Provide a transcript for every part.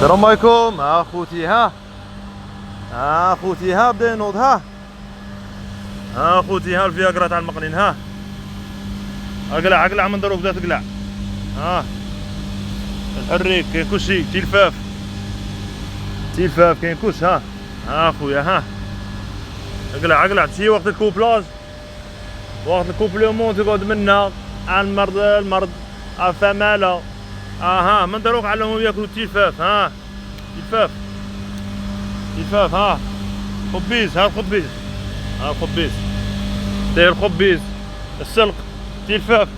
السلام عليكم. ها خوتي، ها خوتي، ها بدا ينوض. ها خوتي، ها الفياكرا تاع المقنين. ها اقلع من دروك بدات تقلع. ها الحريك كاين كلشي، تلفاف كاين كلش. ها خويا، ها اقلع تمشي وقت الكوبلاج، وقت الكوبلومون تقعد منا على المرض الفمالة. ها من دروك علمهم ياكلوا التلفاف. تلفاف. ها خبيز، الخبيز، داير الخبيز، السلق، تلفاف.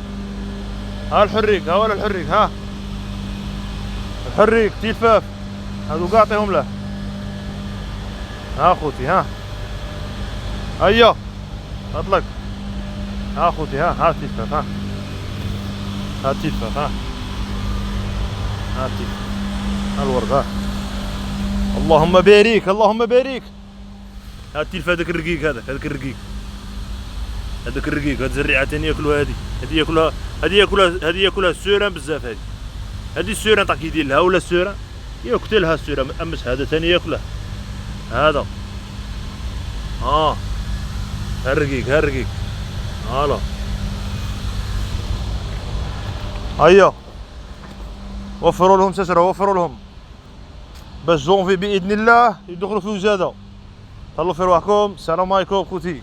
ها الحريك، ها ولا الحريك، ها الحريك تلفاف هادو كاع عطيهم له. ها خوتي، ها هيا اطلق. ها خوتي، ها التلفاف، ها التلفاف، ها التلفاف، ها الورد، ها اللهم بارك، اللهم بارك. ها التلفاف، هذاك الرقيق، هذاك الرقيق، هاد الزريعه تاني ياكلوها. هادي ياكلها السوران بزاف. هادي السوران طاق يدير لها ولا السوران يقتلها السوران. امس هذا تاني ياكله هذا. الرقيق هالا. هيا وفروا لهم سسرة، وفروا لهم باش جونفي باذن الله يدخلوا في وجاده. تهلاو في رواحكم. السلام عليكم خوتي.